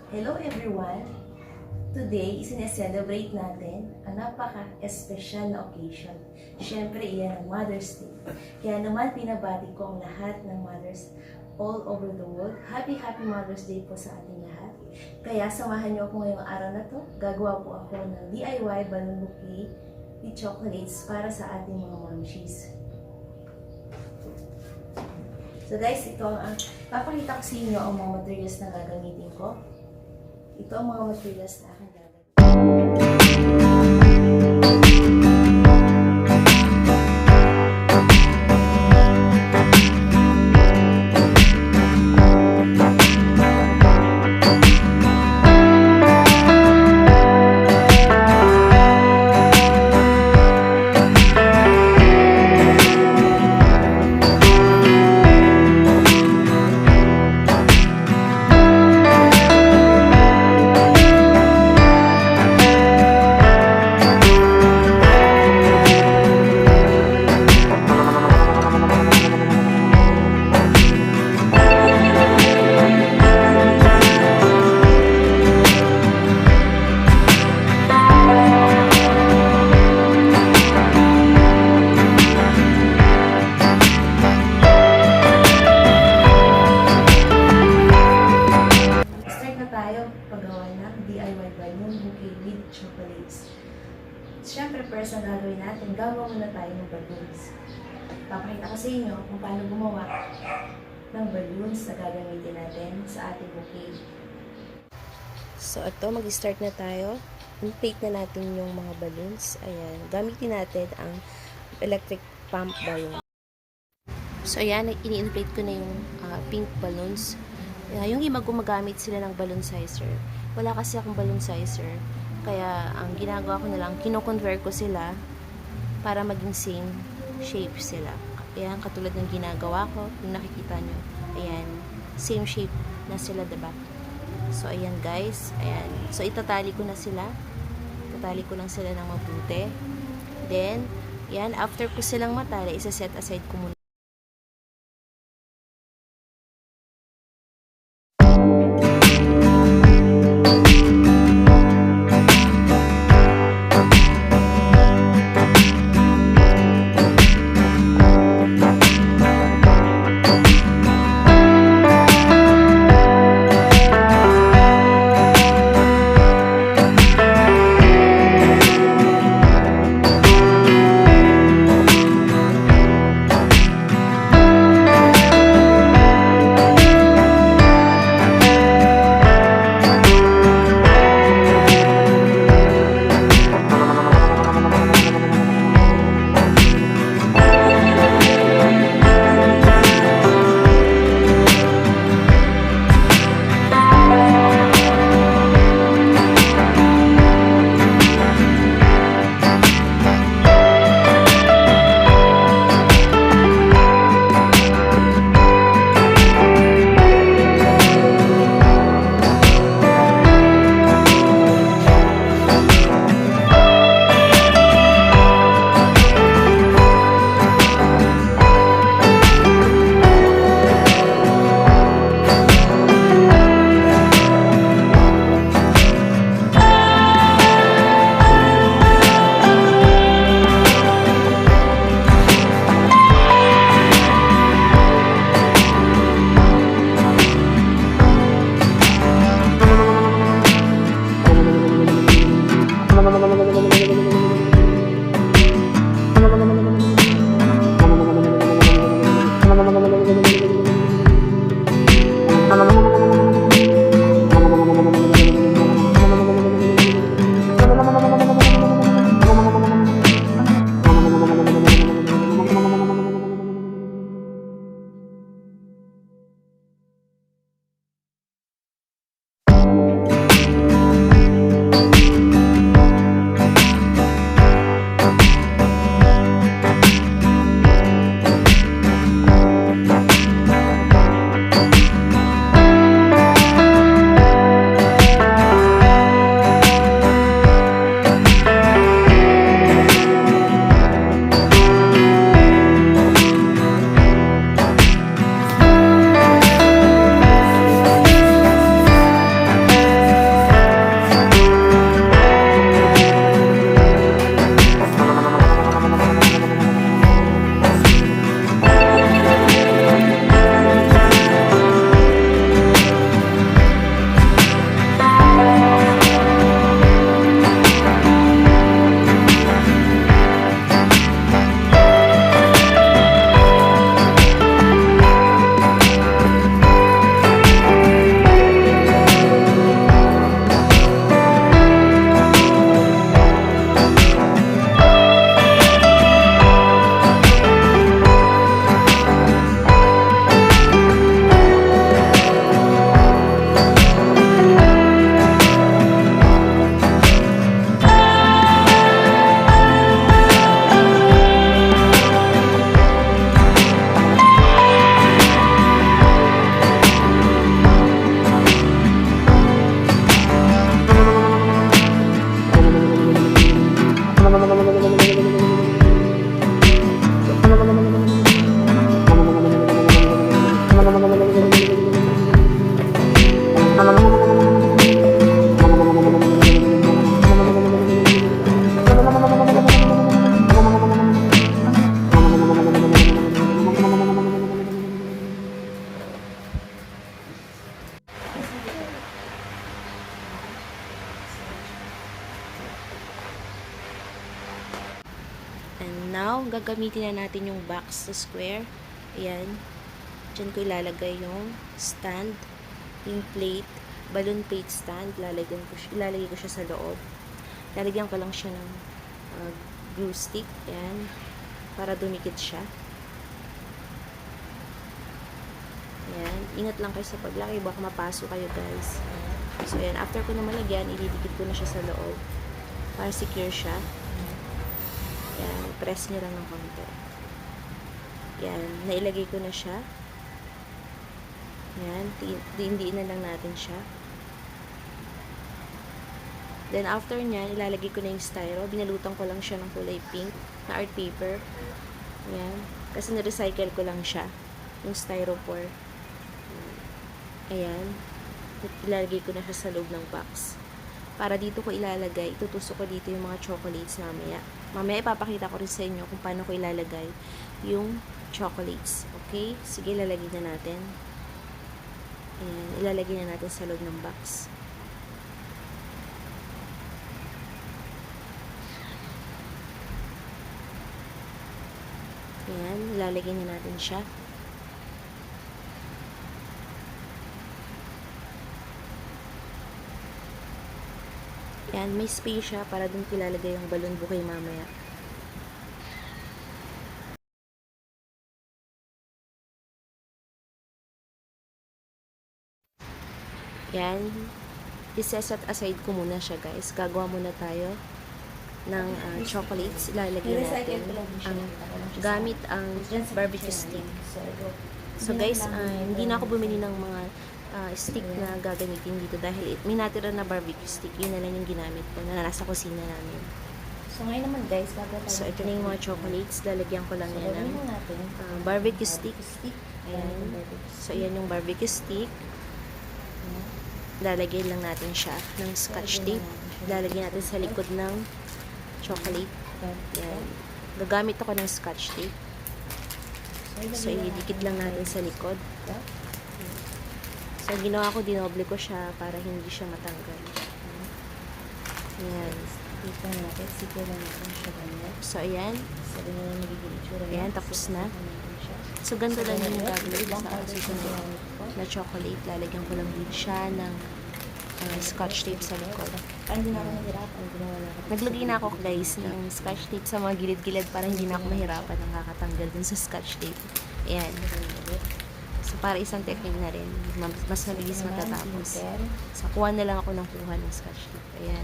Hello everyone! Today, isineselebrate natin ang napaka-espesyal na occasion. Siyempre, iyan ang Mother's Day. Kaya naman, pinabati ko ang lahat ng mothers all over the world. Happy Mother's Day po sa ating lahat. Kaya samahan niyo ako ngayong araw na to. Gagawa po ako ng DIY balloon bouquet with chocolates para sa ating mga momshies. So guys, ito ang papakita ko sa inyo ang mga materials na gagamitin ko. Ito ang mga materials na aking gagawin. Paggawa ng DIY balloon bouquet with chocolates. Siyempre, first na gagawin natin, gagawa muna tayo ng balloons. Papakita ko sa inyo kung paano gumawa ng balloons na gagamitin natin sa ating bouquet. So, ito, mag-start na tayo. Inflate na natin yung mga balloons. Ayan, gamitin natin ang electric pump balloon. So, ayan, ini-inflate ko na yung pink balloons. Yung iba gumagamit sila ng balloon sizer. Wala kasi akong balloon sizer. Kaya ang ginagawa ko na lang, kino-convert ko sila para maging same shape sila. Ayan, katulad ng ginagawa ko, yung nakikita nyo. Ayan, same shape na sila, diba? So, ayan guys. Ayan. So, itatali ko na sila. Itatali ko lang sila ng mabuti. Then, ayan, after ko silang matali, isa-set aside ko muna. Now, gagamitin na natin yung box sa square. Ayan. Diyan ko ilalagay yung stand, yung plate, balloon plate stand. Ilalagay ko siya sa loob. Lalagyan ko lang siya ng glue stick. Ayan. Para dumikit siya. Ayan. Ingat lang kayo sa paglaki. Baka mapaso kayo, guys. So, ayan. After ko na malagyan, ilidikit ko na siya sa loob. Para secure siya. Ayan. Press nyo lang ng konti. Ayan. Nailagay ko na siya. Ayan. Diindiin na lang natin siya. Then, after nyan, ilalagay ko na yung styro. Binalutan ko lang siya ng kulay pink na art paper. Ayan. Kasi na-recycle ko lang siya. Yung styrofoam. Ayan. Ilalagay ko na siya sa loob ng box. Para dito ko ilalagay, itutusok ko dito yung mga chocolates mamaya. Mamaya ipapakita ko rin sa inyo kung paano ko ilalagay yung chocolates. Okay? Sige, ilalagay na natin. Ayan. Ilalagay na natin sa loob ng box. Ayan. Ilalagay na natin siya. Yan, may space siya para dun ilalagay yung balloon bouquet mamaya. Yan, iseset aside ko muna siya, guys. Gagawa muna tayo ng chocolates. Ilalagay natin gamit ang barbecue stick. So guys, hindi na ako bumili ng mga stick na gagamitin dito dahil may natira na barbecue stick. Yun na lang yung ginamit ko na nasa kusina namin. So ngayon naman guys, gagawa tayo. So ito na yung mga chocolates. Lalagyan ko lang yan ng barbecue stick. Ayan. So ayan yung barbecue stick. Lalagyan lang natin siya ng scotch tape. Lalagyan natin sa likod ng chocolate. Ayan. Gagamit ako ng scotch tape. So ididikit lang natin sa likod. So, ginawa ko, dinoble ko siya para hindi siya matanggal. Ayan. Dito natin, siko lang natin siya ganyan. So, ayan. So, ganyan yung magiging itsura. Ayan, tapos na. So, ganito lang yung gagawin na chocolate. Lalagyan ko lang din siya ng scotch tape sa likod. Hindi na ako nahirapan. Naglagay na ako, guys, ng scotch tape sa mga gilid-gilid para hindi na ako mahirapan ng kakatanggal dun sa scotch tape. Ayan. So, para isang technique na rin. Mas mabilis matatapos. So, kuha na lang ako ng kuha ng scotch tape. Ayan.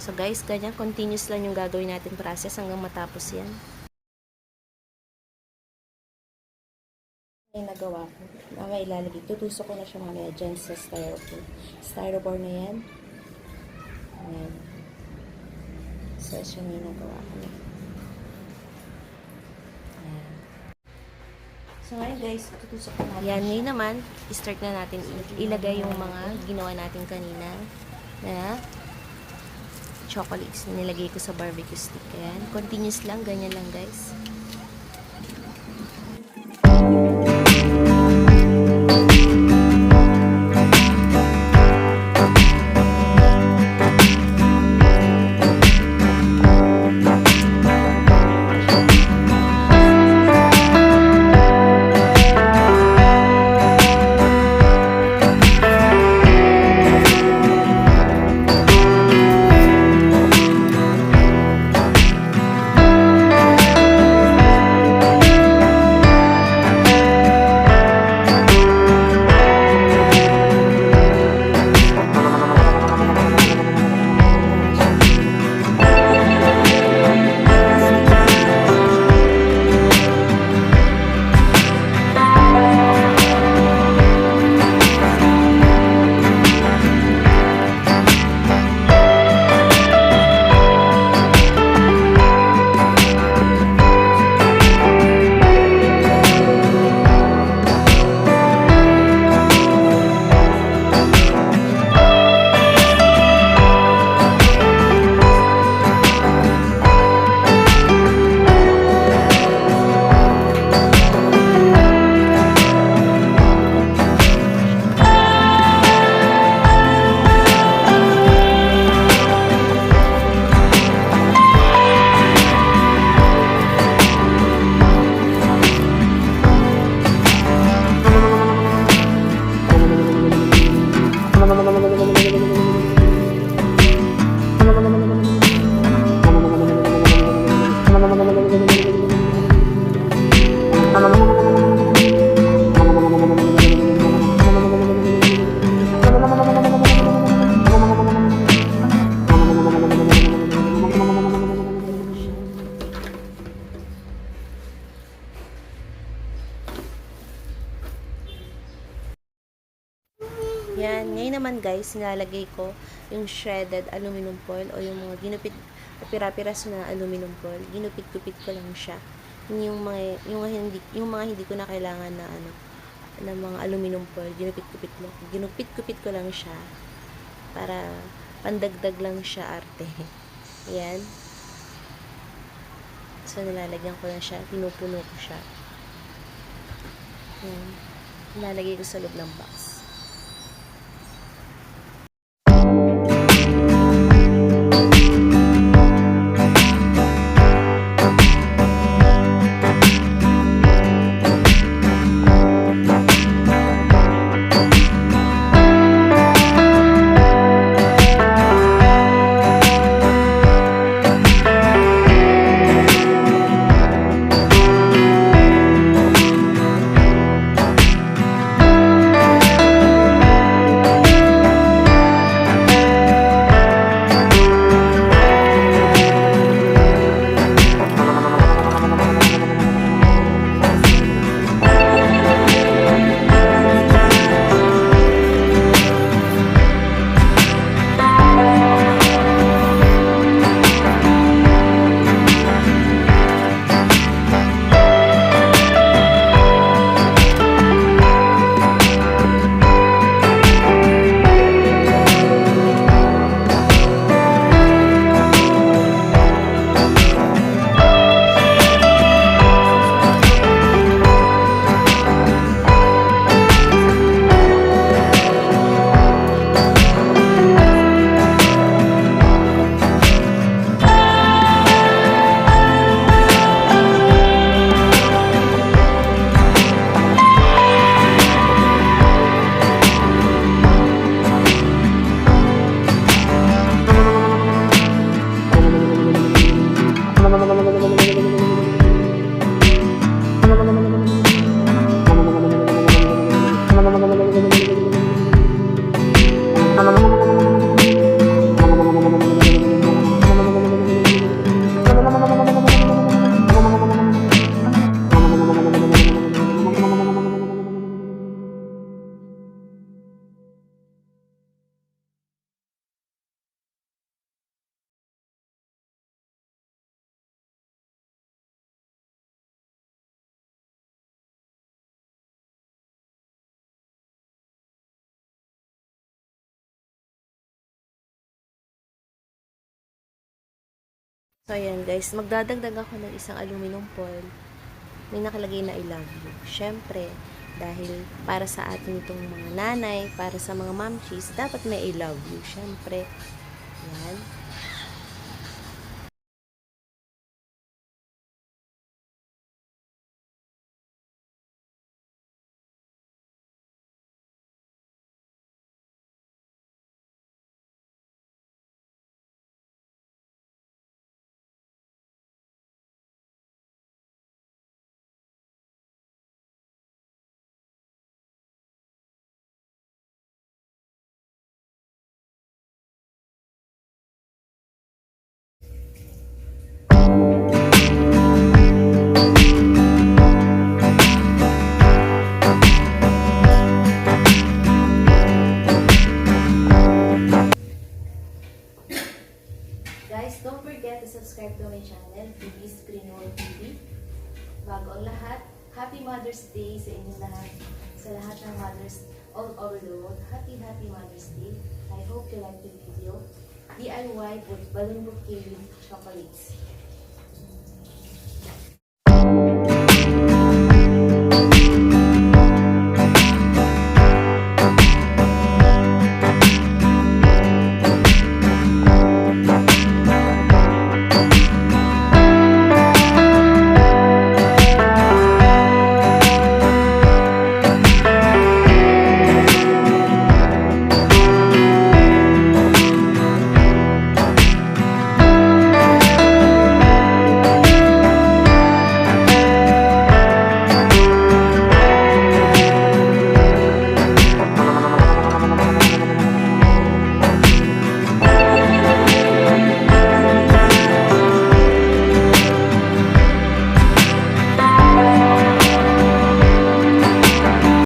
So, guys, ganyan. Continuous lang yung gagawin natin process hanggang matapos yan. Yung nagawa ko. Mamaya ilalagay. Tutusok ko na siya mamaya dyan sa styrofoam. Styrofoam na yan. Ayan. So, siya na yung nagawa ko na. So ngayon guys, tutusok na natin. Yan, ngayon naman, start na natin ilagay yung mga ginawa natin kanina na chocolates na nilagay ko sa barbecue stick. Ayan, continuous lang, ganyan lang guys. naman guys, nilalagay ko yung shredded aluminum foil o yung mga ginupit pira-piraso na aluminum foil. Ginupit-gupit ko lang siya. Yung mga hindi ko na kailangan na ng mga aluminum foil, ginupit-gupit ko lang siya para pandagdag lang siya arte. Ayan. So, nilalagyan ko lang siya, pinupuno ko siya. Ayan. Nilalagay ko sa loob ng box. So, ayan guys, magdadagdag ako ng isang aluminum foil. May nakalagay na I love you. Syempre, dahil para sa atin itong mga nanay, para sa mga mamchis, dapat may I love you. Syempre, yan. Guys, don't forget to subscribe to my channel, TV Screen World TV. Bago ang lahat, Happy Mother's Day sa inyong lahat. Sa lahat ng mothers all over the world, Happy Mother's Day. I hope you like the video. DIY with balloon bouquet with chocolates.